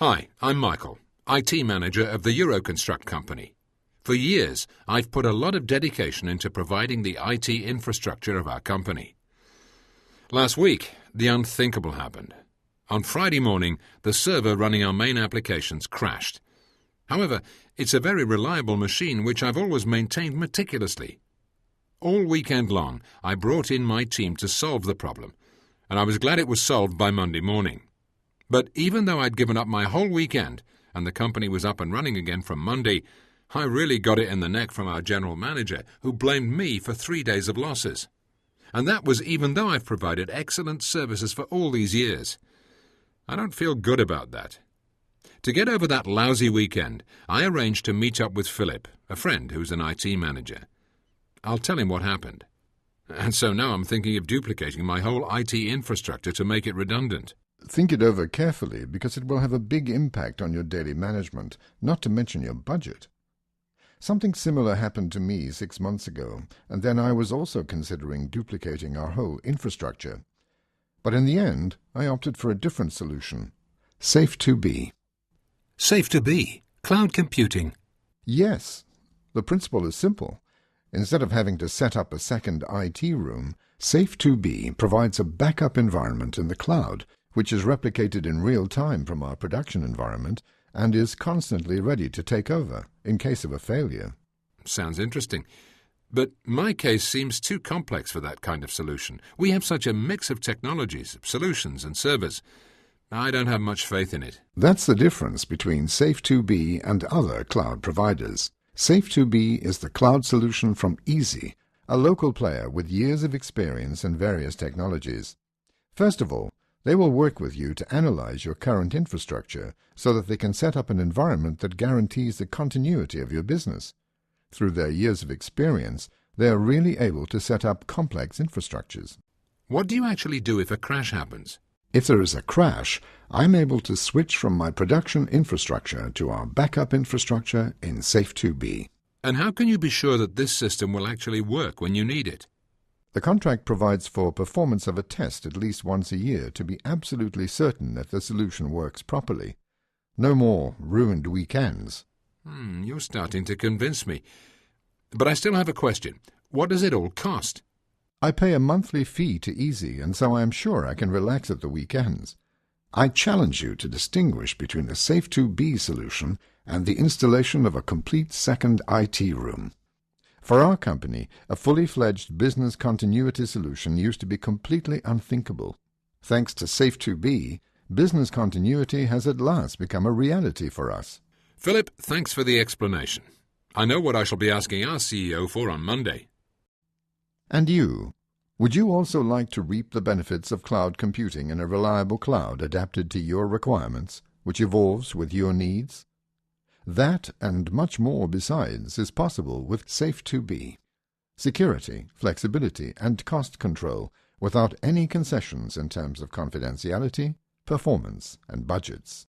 Hi, I'm Michael, IT manager of the Euroconstruct company. For years, I've put a lot of dedication into providing the IT infrastructure of our company. Last week, the unthinkable happened. On Friday morning, the server running our main applications crashed. However, it's a very reliable machine which I've always maintained meticulously. All weekend long, I brought in my team to solve the problem, and I was glad it was solved by Monday morning. But even though I'd given up my whole weekend and the company was up and running again from Monday, I really got it in the neck from our general manager, who blamed me for 3 days of losses. And that was even though I've provided excellent services for all these years. I don't feel good about that. To get over that lousy weekend, I arranged to meet up with Philip, a friend who's an IT manager. I'll tell him what happened. And so now I'm thinking of duplicating my whole IT infrastructure to make it redundant. Think it over carefully, because it will have a big impact on your daily management, not to mention your budget. Something similar happened to me 6 months ago, and then I was also considering duplicating our whole infrastructure. But in the end, I opted for a different solution. Safe2be. Safe2be? Cloud computing? Yes. The principle is simple. Instead of having to set up a second IT room, Safe2be provides a backup environment in the cloud, which is replicated in real time from our production environment and is constantly ready to take over in case of a failure. Sounds interesting. But my case seems too complex for that kind of solution. We have such a mix of technologies, solutions and servers. I don't have much faith in it. That's the difference between Safe2be and other cloud providers. Safe2be is the cloud solution from Easi, a local player with years of experience in various technologies. First of all, they will work with you to analyze your current infrastructure so that they can set up an environment that guarantees the continuity of your business. Through their years of experience, they are really able to set up complex infrastructures. What do you actually do if a crash happens? If there is a crash, I'm able to switch from my production infrastructure to our backup infrastructure in Safe2be. And how can you be sure that this system will actually work when you need it? The contract provides for performance of a test at least once a year to be absolutely certain that the solution works properly. No more ruined weekends. You're starting to convince me. But I still have a question. What does it all cost? I pay a monthly fee to Easi, and so I am sure I can relax at the weekends. I challenge you to distinguish between the Safe2be solution and the installation of a complete second IT room. For our company, a fully fledged business continuity solution used to be completely unthinkable. Thanks to Safe2be, business continuity has at last become a reality for us. Philip, thanks for the explanation. I know what I shall be asking our CEO for on Monday. And you? Would you also like to reap the benefits of cloud computing in a reliable cloud adapted to your requirements, which evolves with your needs? That and much more besides is possible with Safe2be. Security, flexibility, and cost control without any concessions in terms of confidentiality, performance, and budgets.